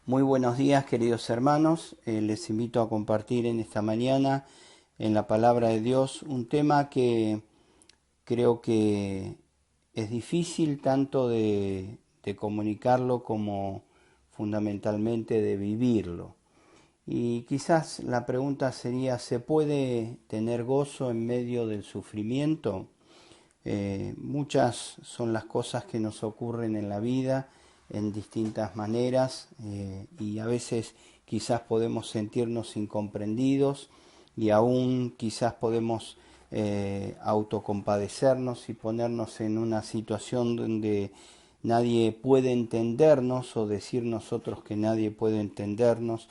Muy buenos días, queridos hermanos. Les invito a compartir en esta mañana en la palabra de Dios un tema que creo que es difícil tanto de comunicarlo como fundamentalmente de vivirlo. Y quizás la pregunta sería, ¿se puede tener gozo en medio del sufrimiento? Muchas son las cosas que nos ocurren en la vida en distintas maneras y a veces quizás podemos sentirnos incomprendidos y aún quizás podemos autocompadecernos y ponernos en una situación donde nadie puede entendernos o decir nosotros que nadie puede entendernos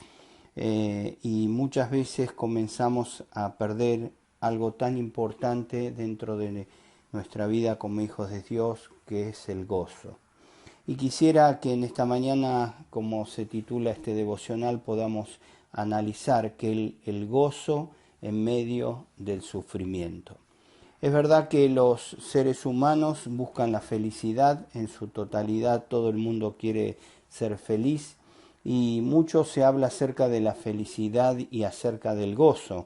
y muchas veces comenzamos a perder algo tan importante dentro de nuestra vida como hijos de Dios, que es el gozo. Y quisiera que en esta mañana, como se titula este devocional, podamos analizar que el gozo en medio del sufrimiento. Es verdad que los seres humanos buscan la felicidad en su totalidad, todo el mundo quiere ser feliz y mucho se habla acerca de la felicidad y acerca del gozo,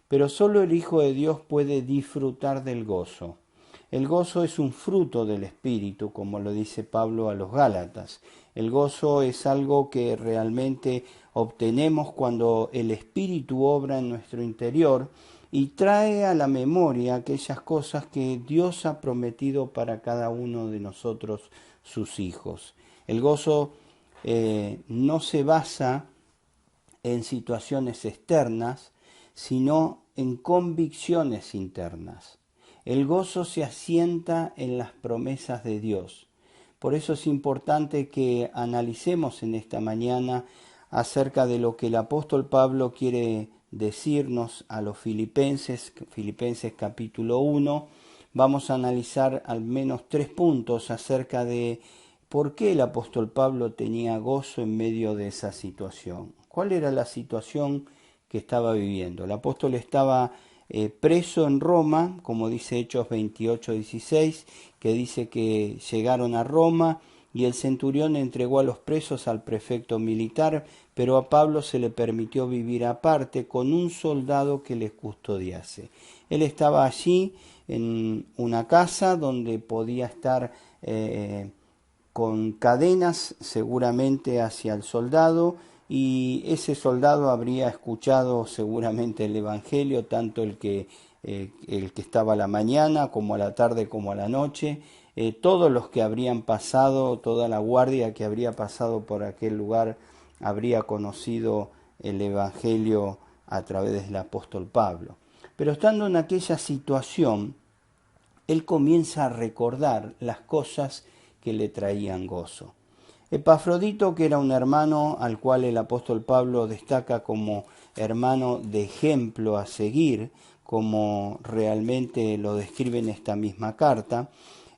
pero solo el Hijo de Dios puede disfrutar del gozo. El gozo es un fruto del Espíritu, como lo dice Pablo a los Gálatas. El gozo es algo que realmente obtenemos cuando el Espíritu obra en nuestro interior y trae a la memoria aquellas cosas que Dios ha prometido para cada uno de nosotros, sus hijos. El gozo no se basa en situaciones externas, sino en convicciones internas. El gozo se asienta en las promesas de Dios. Por eso es importante que analicemos en esta mañana acerca de lo que el apóstol Pablo quiere decirnos a los Filipenses, Filipenses capítulo 1. Vamos a analizar al menos 3 puntos acerca de por qué el apóstol Pablo tenía gozo en medio de esa situación. ¿Cuál era la situación que estaba viviendo? El apóstol estaba preso en Roma, como dice Hechos 28:16, que dice que llegaron a Roma y el centurión entregó a los presos al prefecto militar, pero a Pablo se le permitió vivir aparte con un soldado que les custodiase. Él estaba allí en una casa donde podía estar con cadenas seguramente hacia el soldado, y ese soldado habría escuchado seguramente el Evangelio, tanto el que estaba a la mañana como a la tarde como a la noche, todos los que habrían pasado, toda la guardia que habría pasado por aquel lugar habría conocido el Evangelio a través del apóstol Pablo. Pero estando en aquella situación, él comienza a recordar las cosas que le traían gozo. Epafrodito, que era un hermano al cual el apóstol Pablo destaca como hermano de ejemplo a seguir, como realmente lo describe en esta misma carta,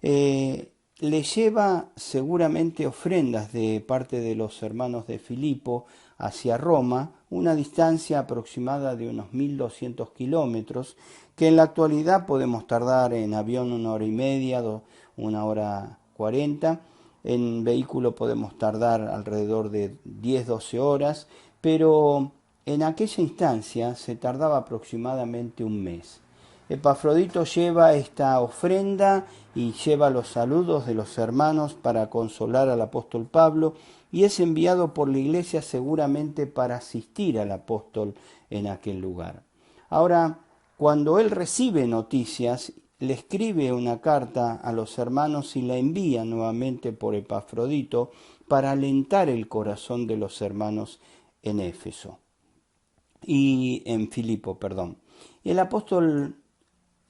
le lleva seguramente ofrendas de parte de los hermanos de Filipo hacia Roma, una distancia aproximada de unos 1200 kilómetros, que en la actualidad podemos tardar en avión 1 hora y media, 1 hora 40, en vehículo podemos tardar alrededor de 10-12 horas, pero en aquella instancia se tardaba aproximadamente un mes. Epafrodito lleva esta ofrenda y lleva los saludos de los hermanos para consolar al apóstol Pablo, y es enviado por la iglesia seguramente para asistir al apóstol en aquel lugar. Ahora, cuando él recibe noticias, le escribe una carta a los hermanos y la envía nuevamente por Epafrodito para alentar el corazón de los hermanos en Éfeso y en Filipo, perdón. Y el apóstol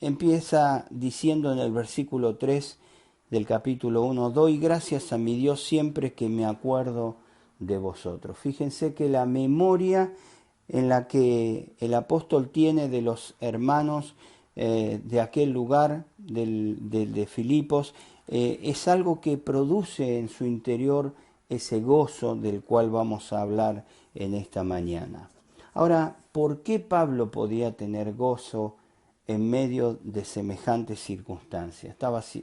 empieza diciendo en el versículo 3 del capítulo 1, doy gracias a mi Dios siempre que me acuerdo de vosotros. Fíjense que la memoria en la que el apóstol tiene de los hermanos de aquel lugar, de Filipos, es algo que produce en su interior ese gozo del cual vamos a hablar en esta mañana. Ahora, ¿por qué Pablo podía tener gozo en medio de semejantes circunstancias.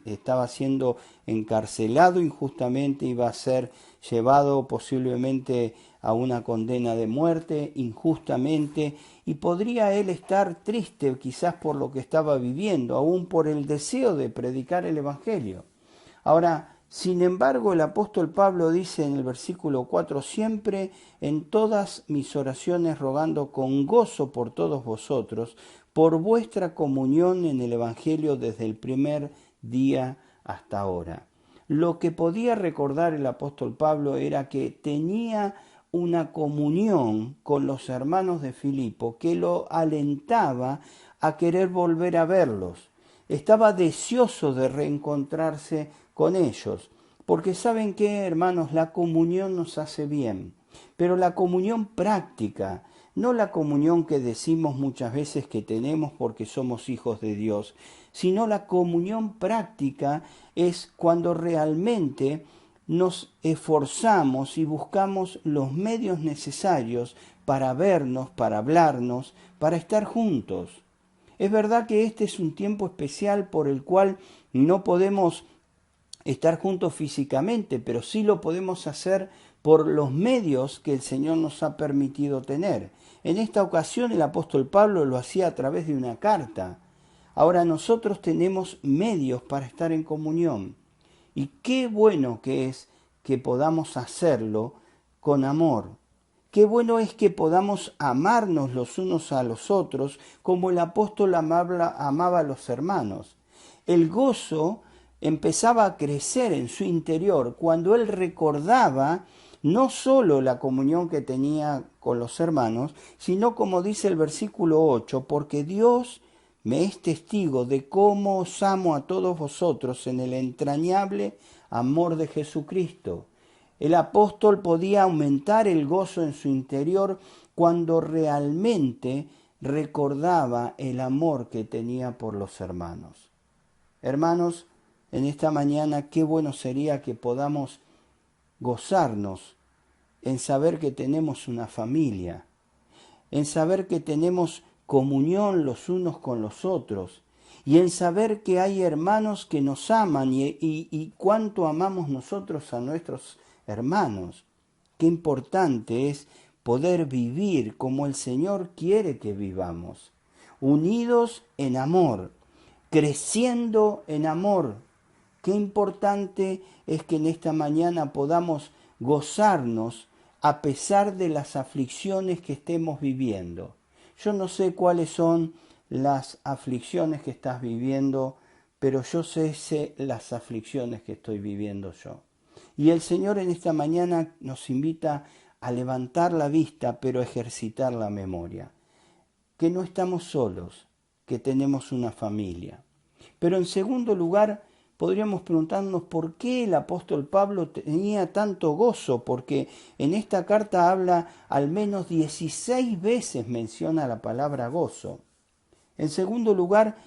Estaba siendo encarcelado injustamente, iba a ser llevado posiblemente a una condena de muerte injustamente, y podría él estar triste quizás por lo que estaba viviendo, aún por el deseo de predicar el Evangelio. Ahora, sin embargo, el apóstol Pablo dice en el versículo 4, siempre en todas mis oraciones rogando con gozo por todos vosotros, por vuestra comunión en el Evangelio desde el primer día hasta ahora. Lo que podía recordar el apóstol Pablo era que tenía una comunión con los hermanos de Filipo que lo alentaba a querer volver a verlos. Estaba deseoso de reencontrarse con ellos, porque saben que, hermanos, la comunión nos hace bien, pero la comunión práctica, no la comunión que decimos muchas veces que tenemos porque somos hijos de Dios, sino la comunión práctica es cuando realmente nos esforzamos y buscamos los medios necesarios para vernos, para hablarnos, para estar juntos. Es verdad que este es un tiempo especial por el cual no podemos estar juntos físicamente, pero sí lo podemos hacer por los medios que el Señor nos ha permitido tener. En esta ocasión el apóstol Pablo lo hacía a través de una carta. Ahora nosotros tenemos medios para estar en comunión. Y qué bueno que es que podamos hacerlo con amor. Qué bueno es que podamos amarnos los unos a los otros como el apóstol amaba a los hermanos. El gozo empezaba a crecer en su interior cuando él recordaba no solo la comunión que tenía con los hermanos, sino como dice el versículo 8, porque Dios me es testigo de cómo os amo a todos vosotros en el entrañable amor de Jesucristo. El apóstol podía aumentar el gozo en su interior cuando realmente recordaba el amor que tenía por los hermanos. Hermanos, en esta mañana qué bueno sería que podamos gozarnos en saber que tenemos una familia, en saber que tenemos comunión los unos con los otros, y en saber que hay hermanos que nos aman y cuánto amamos nosotros a nuestros hermanos. Qué importante es poder vivir como el Señor quiere que vivamos, unidos en amor, creciendo en amor. Qué importante es que en esta mañana podamos gozarnos a pesar de las aflicciones que estemos viviendo. Yo no sé cuáles son las aflicciones que estás viviendo, pero yo sé las aflicciones que estoy viviendo yo. Y el Señor en esta mañana nos invita a levantar la vista, pero ejercitar la memoria. Que no estamos solos, que tenemos una familia. Pero en segundo lugar, podríamos preguntarnos por qué el apóstol Pablo tenía tanto gozo, porque en esta carta habla al menos 16 veces menciona la palabra gozo. En segundo lugar,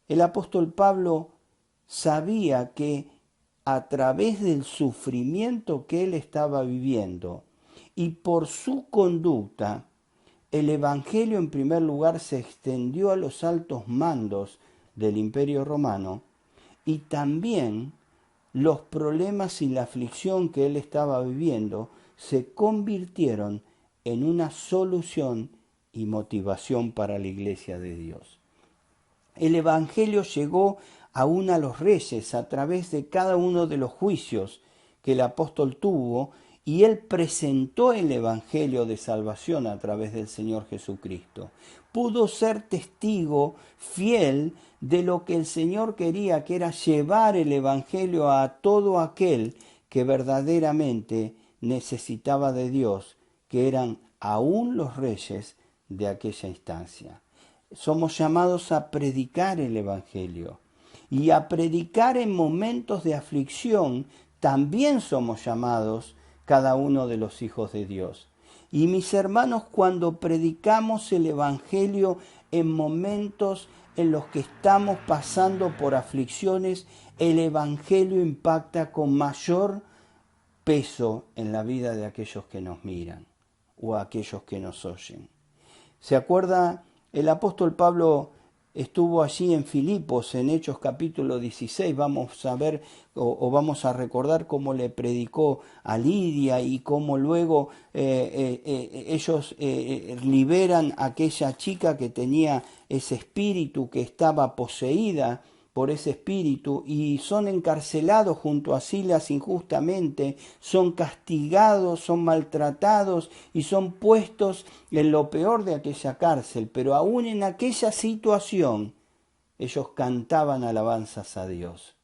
el apóstol Pablo sabía que a través del sufrimiento que él estaba viviendo y por su conducta, el Evangelio en primer lugar se extendió a los altos mandos del Imperio Romano, y también los problemas y la aflicción que él estaba viviendo se convirtieron en una solución y motivación para la Iglesia de Dios. El Evangelio llegó aún a los reyes a través de cada uno de los juicios que el apóstol tuvo, y él presentó el Evangelio de salvación a través del Señor Jesucristo. Pudo ser testigo fiel de lo que el Señor quería, que era llevar el Evangelio a todo aquel que verdaderamente necesitaba de Dios, que eran aún los reyes de aquella instancia. Somos llamados a predicar el Evangelio, y a predicar en momentos de aflicción también somos llamados cada uno de los hijos de Dios. Y mis hermanos, cuando predicamos el Evangelio en momentos en los que estamos pasando por aflicciones, el Evangelio impacta con mayor peso en la vida de aquellos que nos miran o aquellos que nos oyen. ¿Se acuerda? El apóstol Pablo estuvo allí en Filipos, en Hechos capítulo 16, vamos a ver o vamos a recordar cómo le predicó a Lidia y cómo luego ellos liberan a aquella chica que tenía ese espíritu, que estaba poseída por ese espíritu, y son encarcelados junto a Silas injustamente, son castigados, son maltratados y son puestos en lo peor de aquella cárcel, pero aún en aquella situación ellos cantaban alabanzas a Dios.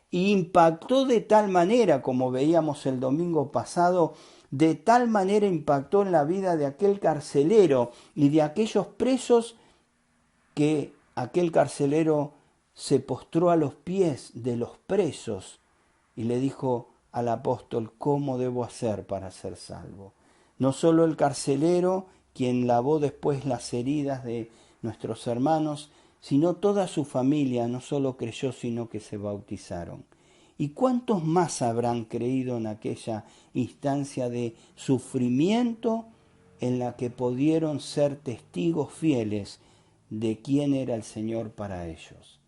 Y impactó de tal manera, como veíamos el domingo pasado, de tal manera impactó en la vida de aquel carcelero y de aquellos presos, que aquel carcelero se postró a los pies de los presos y le dijo al apóstol: ¿cómo debo hacer para ser salvo? No solo el carcelero, quien lavó después las heridas de nuestros hermanos, sino toda su familia no solo creyó, sino que se bautizaron. ¿Y cuántos más habrán creído en aquella instancia de sufrimiento en la que pudieron ser testigos fieles de quién era el Señor para ellos?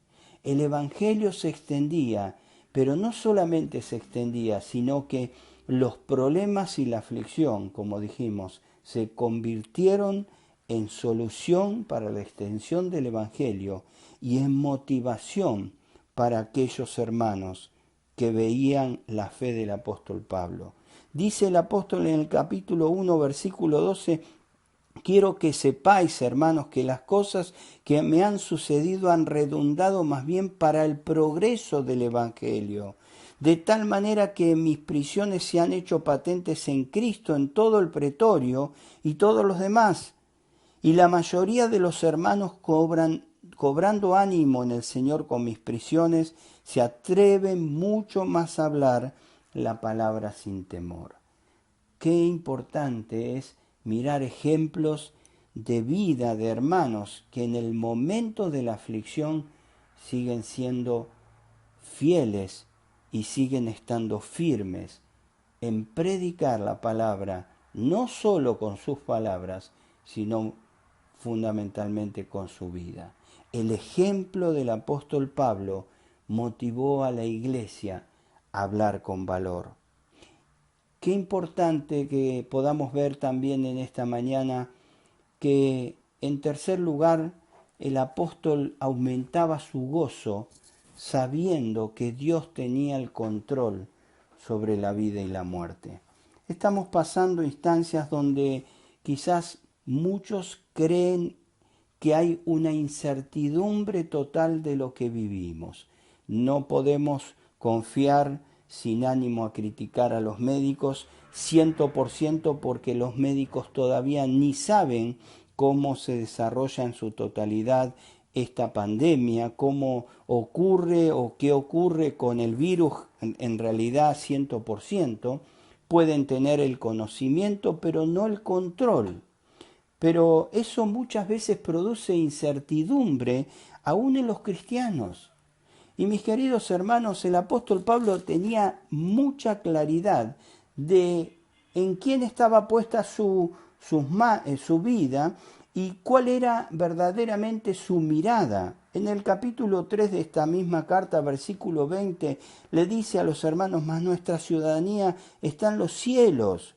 El Evangelio se extendía, pero no solamente se extendía, sino que los problemas y la aflicción, como dijimos, se convirtieron en solución para la extensión del Evangelio y en motivación para aquellos hermanos que veían la fe del apóstol Pablo. Dice el apóstol en el capítulo 1, versículo 12: quiero que sepáis, hermanos, que las cosas que me han sucedido han redundado más bien para el progreso del Evangelio, de tal manera que mis prisiones se han hecho patentes en Cristo en todo el pretorio y todos los demás. Y la mayoría de los hermanos cobrando ánimo en el Señor con mis prisiones, se atreven mucho más a hablar la palabra sin temor. Qué importante es mirar ejemplos de vida de hermanos que en el momento de la aflicción siguen siendo fieles y siguen estando firmes en predicar la palabra, no solo con sus palabras, sino fundamentalmente con su vida. El ejemplo del apóstol Pablo motivó a la iglesia a hablar con valor. Qué importante que podamos ver también en esta mañana que, en tercer lugar, el apóstol aumentaba su gozo sabiendo que Dios tenía el control sobre la vida y la muerte. Estamos pasando instancias donde quizás muchos creen que hay una incertidumbre total de lo que vivimos. No podemos confiar, sin ánimo a criticar a los médicos, 100%, porque los médicos todavía ni saben cómo se desarrolla en su totalidad esta pandemia, cómo ocurre o qué ocurre con el virus en realidad 100%. Pueden tener el conocimiento, pero no el control. Pero eso muchas veces produce incertidumbre aún en los cristianos. Y mis queridos hermanos, el apóstol Pablo tenía mucha claridad de en quién estaba puesta su vida y cuál era verdaderamente su mirada. En el capítulo 3 de esta misma carta, versículo 20, le dice a los hermanos: mas nuestra ciudadanía está en los cielos,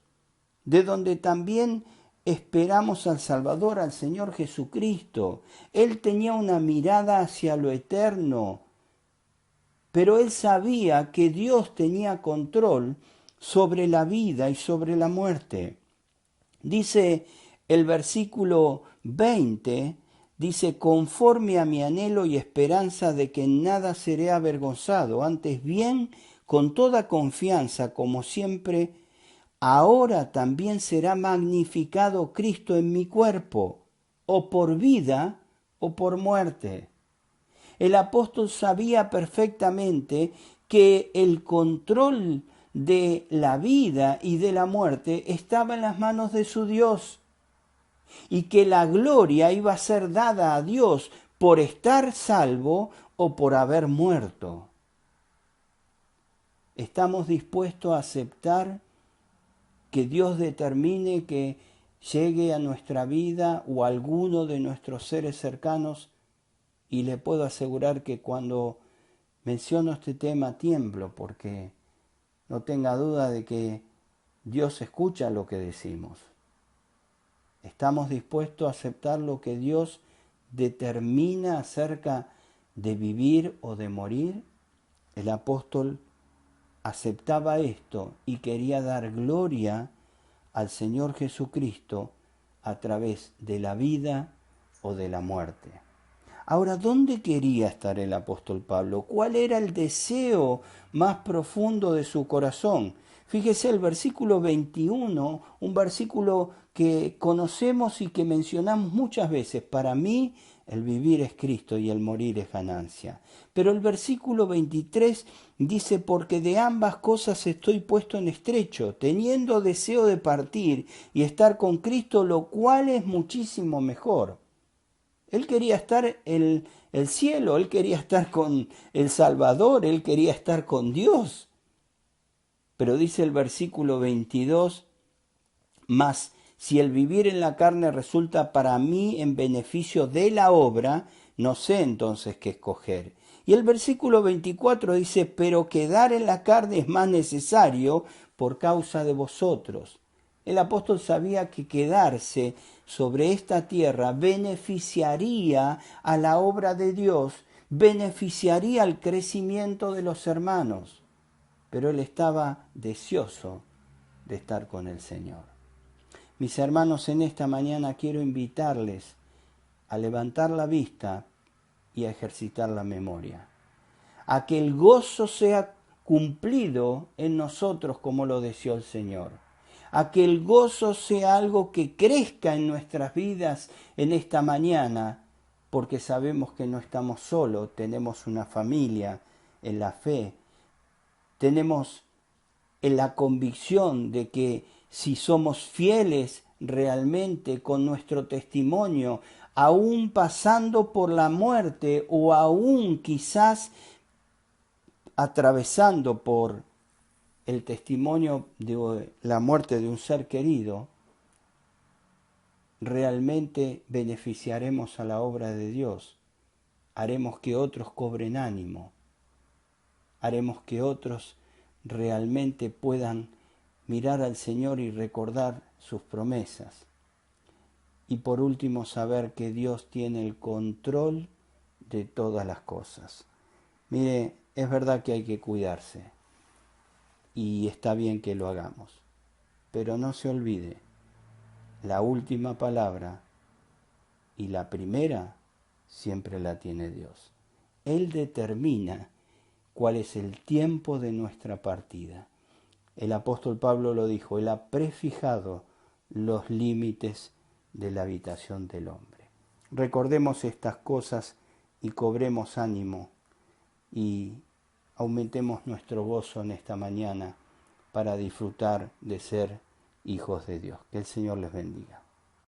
de donde también esperamos al Salvador, al Señor Jesucristo. Él tenía una mirada hacia lo eterno, pero él sabía que Dios tenía control sobre la vida y sobre la muerte. Dice el versículo 20, dice: conforme a mi anhelo y esperanza de que en nada seré avergonzado, antes bien, con toda confianza, como siempre, ahora también será magnificado Cristo en mi cuerpo, o por vida o por muerte. El apóstol sabía perfectamente que el control de la vida y de la muerte estaba en las manos de su Dios, y que la gloria iba a ser dada a Dios por estar salvo o por haber muerto. ¿Estamos dispuestos a aceptar que Dios determine que llegue a nuestra vida o a alguno de nuestros seres cercanos y le puedo asegurar que cuando menciono este tema tiemblo, porque no tenga duda de que Dios escucha lo que decimos. ¿Estamos dispuestos a aceptar lo que Dios determina acerca de vivir o de morir? El apóstol aceptaba esto y quería dar gloria al Señor Jesucristo a través de la vida o de la muerte. Ahora, ¿dónde quería estar el apóstol Pablo? ¿Cuál era el deseo más profundo de su corazón? Fíjese el versículo 21, un versículo que conocemos y que mencionamos muchas veces. Para mí el vivir es Cristo y el morir es ganancia. Pero el versículo 23 dice, porque de ambas cosas estoy puesto en estrecho, teniendo deseo de partir y estar con Cristo, lo cual es muchísimo mejor. Él quería estar en el cielo, él quería estar con el Salvador, él quería estar con Dios. Pero dice el versículo 22, mas si el vivir en la carne resulta para mí en beneficio de la obra, no sé entonces qué escoger. Y el versículo 24 dice, pero quedar en la carne es más necesario por causa de vosotros. El apóstol sabía que quedarse sobre esta tierra beneficiaría a la obra de Dios, beneficiaría al crecimiento de los hermanos, pero él estaba deseoso de estar con el Señor. Mis hermanos, en esta mañana quiero invitarles a levantar la vista y a ejercitar la memoria, a que el gozo sea cumplido en nosotros como lo deseó el Señor, a que el gozo sea algo que crezca en nuestras vidas en esta mañana, porque sabemos que no estamos solos, tenemos una familia en la fe, tenemos en la convicción de que si somos fieles realmente con nuestro testimonio, aún pasando por la muerte o aún quizás atravesando por el testimonio de la muerte de un ser querido, realmente beneficiaremos a la obra de Dios, haremos que otros cobren ánimo, haremos que otros realmente puedan mirar al Señor y recordar sus promesas. Y por último, saber que Dios tiene el control de todas las cosas. Mire, es verdad que hay que cuidarse y está bien que lo hagamos, pero no se olvide, la última palabra y la primera siempre la tiene Dios. Él determina cuál es el tiempo de nuestra partida. El apóstol Pablo lo dijo, él ha prefijado los límites de la habitación del hombre. Recordemos estas cosas y cobremos ánimo y aumentemos nuestro gozo en esta mañana para disfrutar de ser hijos de Dios. Que el Señor les bendiga.